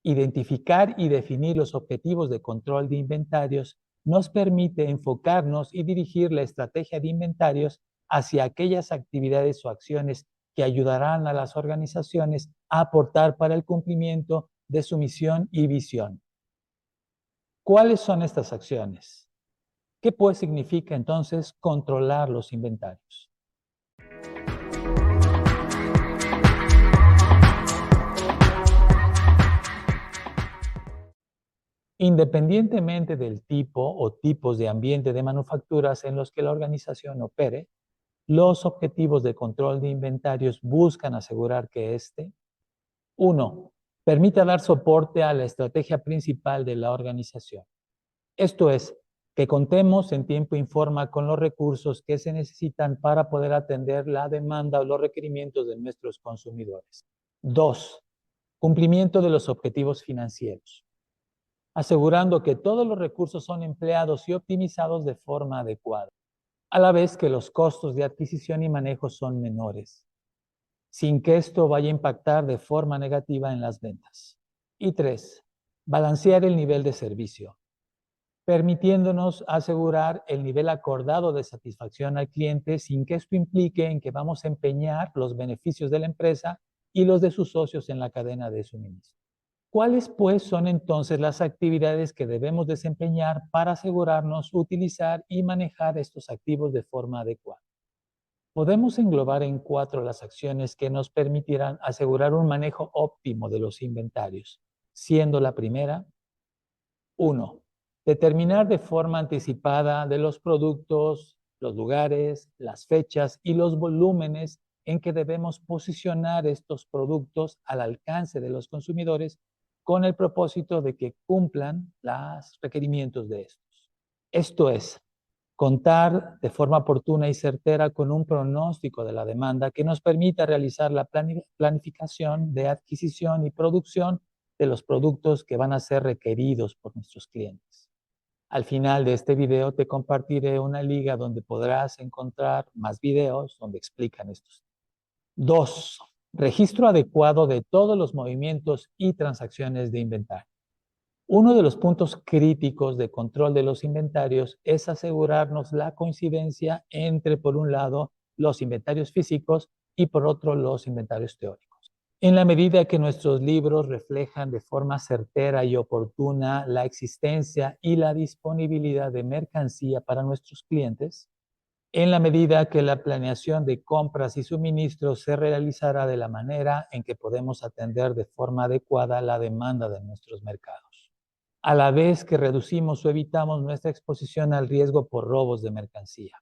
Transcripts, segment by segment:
Identificar y definir los objetivos de control de inventarios nos permite enfocarnos y dirigir la estrategia de inventarios hacia aquellas actividades o acciones que ayudarán a las organizaciones a aportar para el cumplimiento de su misión y visión. ¿Cuáles son estas acciones? ¿Qué pues significa entonces controlar los inventarios? Independientemente del tipo o tipos de ambiente de manufacturas en los que la organización opere, los objetivos de control de inventarios buscan asegurar que 1. Permita dar soporte a la estrategia principal de la organización. Esto es, que contemos en tiempo y forma con los recursos que se necesitan para poder atender la demanda o los requerimientos de nuestros consumidores. 2. Cumplimiento de los objetivos financieros, asegurando que todos los recursos son empleados y optimizados de forma adecuada, a la vez que los costos de adquisición y manejo son menores, sin que esto vaya a impactar de forma negativa en las ventas. Y 3. Balancear el nivel de servicio, permitiéndonos asegurar el nivel acordado de satisfacción al cliente sin que esto implique en que vamos a empeñar los beneficios de la empresa y los de sus socios en la cadena de suministro. ¿Cuáles, pues, son entonces las actividades que debemos desempeñar para asegurarnos utilizar y manejar estos activos de forma adecuada? Podemos englobar en 4 las acciones que nos permitirán asegurar un manejo óptimo de los inventarios, siendo la primera, 1. Determinar de forma anticipada de los productos, los lugares, las fechas y los volúmenes en que debemos posicionar estos productos al alcance de los consumidores con el propósito de que cumplan los requerimientos de estos. Esto es, contar de forma oportuna y certera con un pronóstico de la demanda que nos permita realizar la planificación de adquisición y producción de los productos que van a ser requeridos por nuestros clientes. Al final de este video te compartiré una liga donde podrás encontrar más videos donde explican estos. 2. Registro adecuado de todos los movimientos y transacciones de inventario. Uno de los puntos críticos de control de los inventarios es asegurarnos la coincidencia entre, por un lado, los inventarios físicos y, por otro, los inventarios teóricos. En la medida que nuestros libros reflejan de forma certera y oportuna la existencia y la disponibilidad de mercancía para nuestros clientes, en la medida que la planeación de compras y suministros se realizará de la manera en que podemos atender de forma adecuada la demanda de nuestros mercados, a la vez que reducimos o evitamos nuestra exposición al riesgo por robos de mercancía,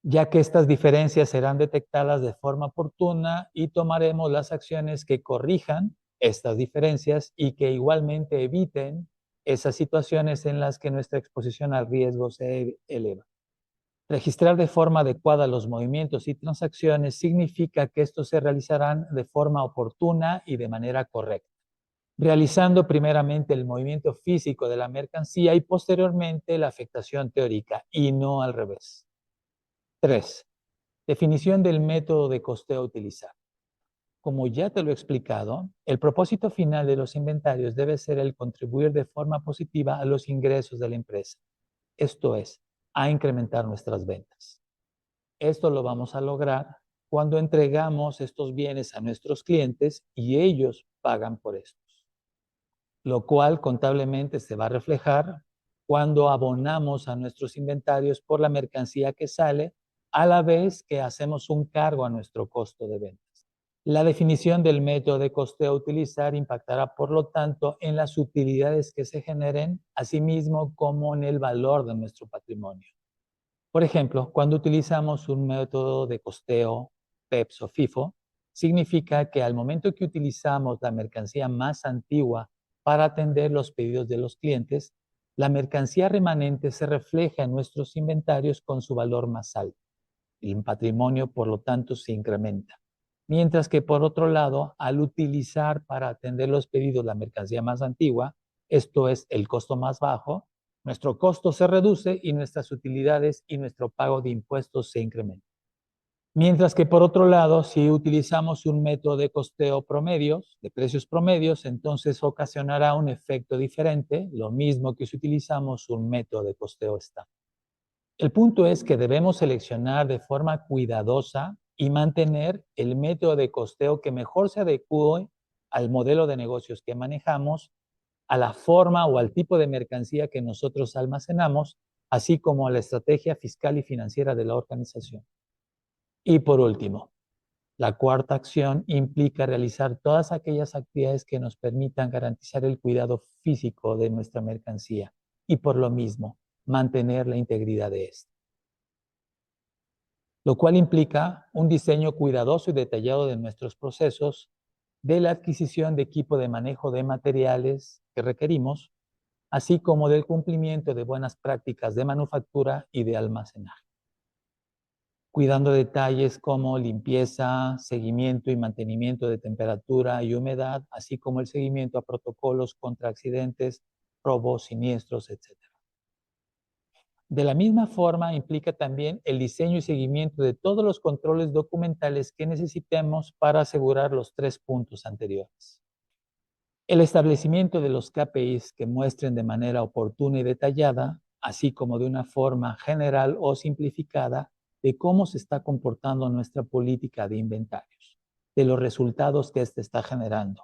ya que estas diferencias serán detectadas de forma oportuna y tomaremos las acciones que corrijan estas diferencias y que igualmente eviten esas situaciones en las que nuestra exposición al riesgo se eleva. Registrar de forma adecuada los movimientos y transacciones significa que estos se realizarán de forma oportuna y de manera correcta, realizando primeramente el movimiento físico de la mercancía y posteriormente la afectación teórica, y no al revés. 3. Definición del método de costeo a utilizar. Como ya te lo he explicado, el propósito final de los inventarios debe ser el contribuir de forma positiva a los ingresos de la empresa, esto es, a incrementar nuestras ventas. Esto lo vamos a lograr cuando entregamos estos bienes a nuestros clientes y ellos pagan por estos, lo cual contablemente se va a reflejar cuando abonamos a nuestros inventarios por la mercancía que sale, a la vez que hacemos un cargo a nuestro costo de ventas. La definición del método de costeo a utilizar impactará, por lo tanto, en las utilidades que se generen, asimismo como en el valor de nuestro patrimonio. Por ejemplo, cuando utilizamos un método de costeo, PEPS o FIFO, significa que al momento que utilizamos la mercancía más antigua para atender los pedidos de los clientes, la mercancía remanente se refleja en nuestros inventarios con su valor más alto. El patrimonio, por lo tanto, se incrementa. Mientras que, por otro lado, al utilizar para atender los pedidos la mercancía más antigua, esto es el costo más bajo, nuestro costo se reduce y nuestras utilidades y nuestro pago de impuestos se incrementan. Mientras que por otro lado, si utilizamos un método de costeo promedios, de precios promedios, entonces ocasionará un efecto diferente, lo mismo que si utilizamos un método de costeo estándar. El punto es que debemos seleccionar de forma cuidadosa y mantener el método de costeo que mejor se adecue al modelo de negocios que manejamos, a la forma o al tipo de mercancía que nosotros almacenamos, así como a la estrategia fiscal y financiera de la organización. Y por último, la cuarta acción implica realizar todas aquellas actividades que nos permitan garantizar el cuidado físico de nuestra mercancía y por lo mismo mantener la integridad de esta, lo cual implica un diseño cuidadoso y detallado de nuestros procesos, de la adquisición de equipo de manejo de materiales que requerimos, así como del cumplimiento de buenas prácticas de manufactura y de almacenaje, cuidando detalles como limpieza, seguimiento y mantenimiento de temperatura y humedad, así como el seguimiento a protocolos contra accidentes, robos, siniestros, etc. De la misma forma, implica también el diseño y seguimiento de todos los controles documentales que necesitemos para asegurar los 3 puntos anteriores. El establecimiento de los KPIs que muestren de manera oportuna y detallada, así como de una forma general o simplificada, de cómo se está comportando nuestra política de inventarios, de los resultados que éste está generando,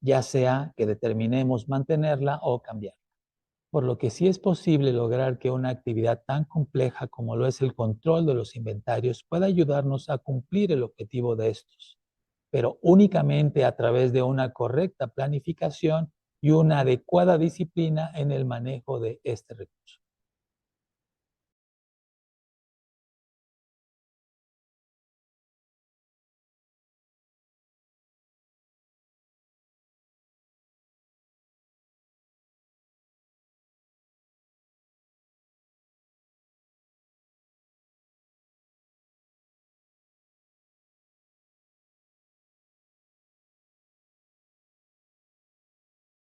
ya sea que determinemos mantenerla o cambiarla. Por lo que sí es posible lograr que una actividad tan compleja como lo es el control de los inventarios pueda ayudarnos a cumplir el objetivo de estos, pero únicamente a través de una correcta planificación y una adecuada disciplina en el manejo de este recurso.